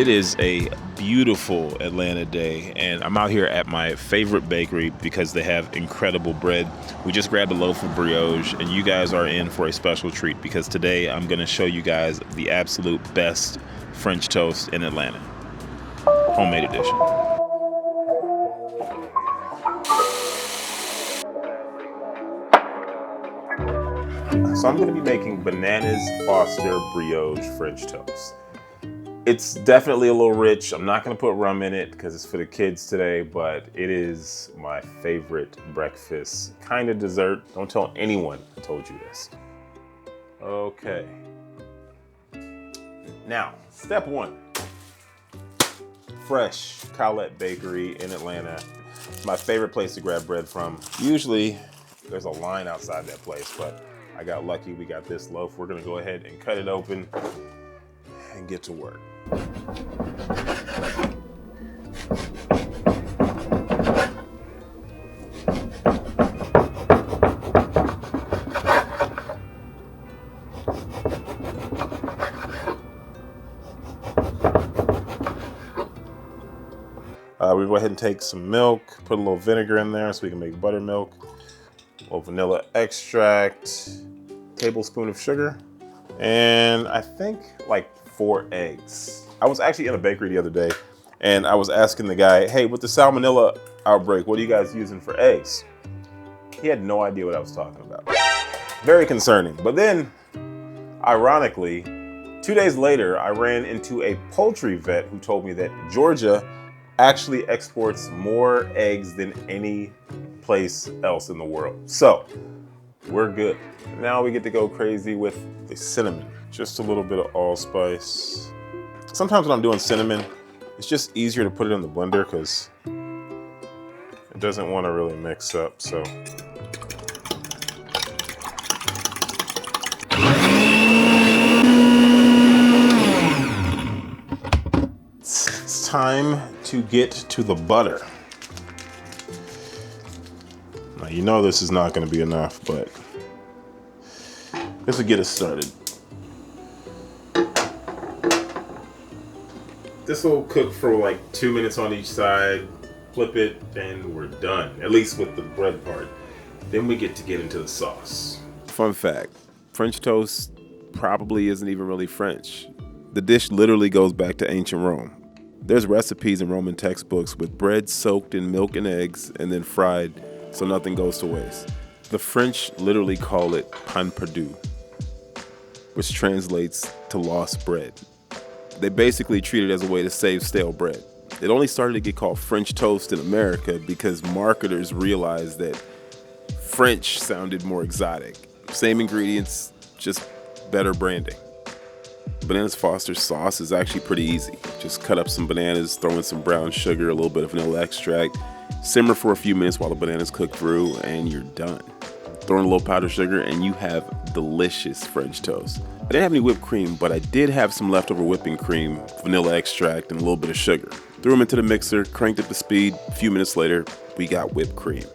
It is a beautiful Atlanta day, and I'm out here at my favorite bakery because they have incredible bread. We just grabbed a loaf of brioche, and you guys are in for a special treat because today I'm going to show you guys the absolute best French toast in Atlanta. Homemade edition. So I'm going to be making bananas Foster brioche French toast. It's definitely a little rich. I'm not going to put rum in it because it's for the kids today, but it is my favorite breakfast kind of dessert. Don't tell anyone I told you this. Okay. Now, step one. Fresh Colette Bakery in Atlanta. My favorite place to grab bread from. Usually there's a line outside that place, but I got lucky. We got this loaf. We're going to go ahead and cut it open and get to work. We go ahead and take some milk, put a little vinegar in there so we can make buttermilk, a little vanilla extract, tablespoon of sugar, and I think like 4 eggs. I was actually in a bakery the other day and I was asking the guy, hey, with the salmonella outbreak, what are you guys using for eggs? He had no idea what I was talking about. Very concerning. But then, ironically, 2 days later, I ran into a poultry vet who told me that Georgia actually exports more eggs than any place else in the world. So, we're good. Now we get to go crazy with the cinnamon. Just a little bit of allspice. Sometimes when I'm doing cinnamon, it's just easier to put it in the blender because it doesn't want to really mix up, so. It's time to get to the butter. Now, you know this is not going to be enough, but this will get us started. This will cook for like 2 minutes on each side, flip it, and we're done, at least with the bread part. Then we get into the sauce. Fun fact, French toast probably isn't even really French. The dish literally goes back to ancient Rome. There's recipes in Roman textbooks with bread soaked in milk and eggs and then fried so nothing goes to waste. The French literally call it pain perdu, which translates to lost bread. They basically treat it as a way to save stale bread. It only started to get called French toast in America because marketers realized that French sounded more exotic. Same ingredients, just better branding. Bananas Foster sauce is actually pretty easy. Just cut up some bananas, throw in some brown sugar, a little bit of vanilla extract, simmer for a few minutes while the bananas cook through, and you're done. Throw in a little powdered sugar and you have delicious French toast. I didn't have any whipped cream, but I did have some leftover whipping cream, vanilla extract, and a little bit of sugar. Threw them into the mixer, cranked up the speed. A few minutes later, we got whipped cream.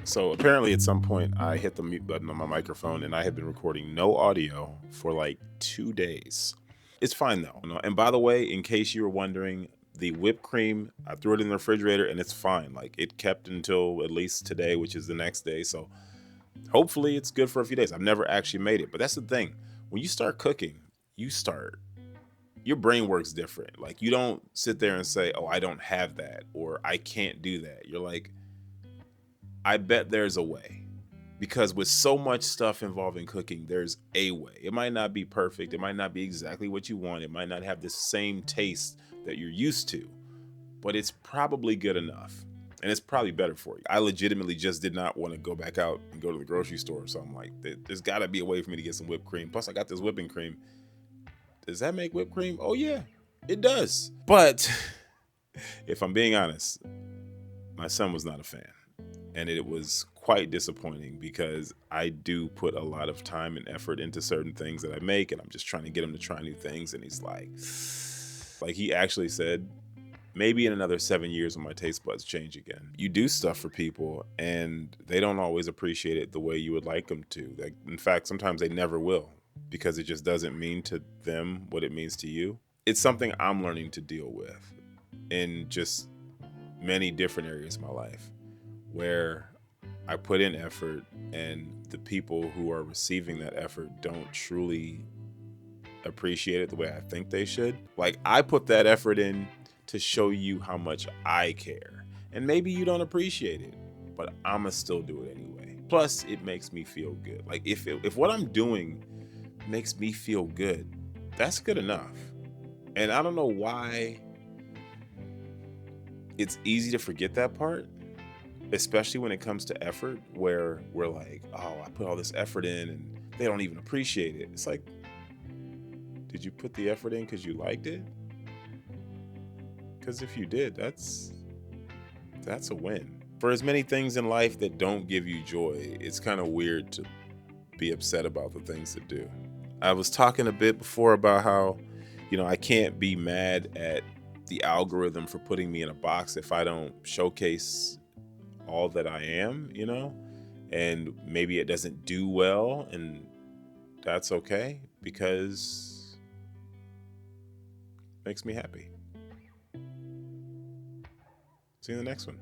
So apparently at some point I hit the mute button on my microphone and I have been recording no audio for like 2 days. It's fine though. And by the way, in case you were wondering, the whipped cream, I threw it in the refrigerator and it's fine. Like it kept until at least today, which is the next day. So hopefully it's good for a few days. I've never actually made it, but that's the thing. When you start cooking, your brain works different. Like you don't sit there and say, oh, I don't have that or I can't do that. You're like, I bet there's a way, because with so much stuff involving cooking, there's a way. It might not be perfect. It might not be exactly what you want. It might not have the same taste that you're used to, but it's probably good enough and it's probably better for you. I legitimately just did not want to go back out and go to the grocery store. So I'm like, there's gotta be a way for me to get some whipped cream. Plus I got this whipping cream. Does that make whipped cream? Oh yeah, it does. But if I'm being honest, my son was not a fan. And it was quite disappointing because I do put a lot of time and effort into certain things that I make, and I'm just trying to get him to try new things. And he's like he actually said, maybe in another 7 years when my taste buds change again. You do stuff for people and they don't always appreciate it the way you would like them to. Like, in fact, sometimes they never will because it just doesn't mean to them what it means to you. It's something I'm learning to deal with in just many different areas of my life where I put in effort and the people who are receiving that effort don't truly appreciate it the way I think they should. Like, I put that effort in to show you how much I care. And maybe you don't appreciate it, but I'ma still do it anyway. Plus, it makes me feel good. Like, if what I'm doing makes me feel good, that's good enough. And I don't know why it's easy to forget that part, especially when it comes to effort, where we're like, oh, I put all this effort in and they don't even appreciate it. It's like, did you put the effort in because you liked it? Because if you did, that's a win. For as many things in life that don't give you joy, it's kind of weird to be upset about the things that do. I was talking a bit before about how, I can't be mad at the algorithm for putting me in a box if I don't showcase all that I am, and maybe it doesn't do well, and that's okay because it makes me happy. See you in the next one.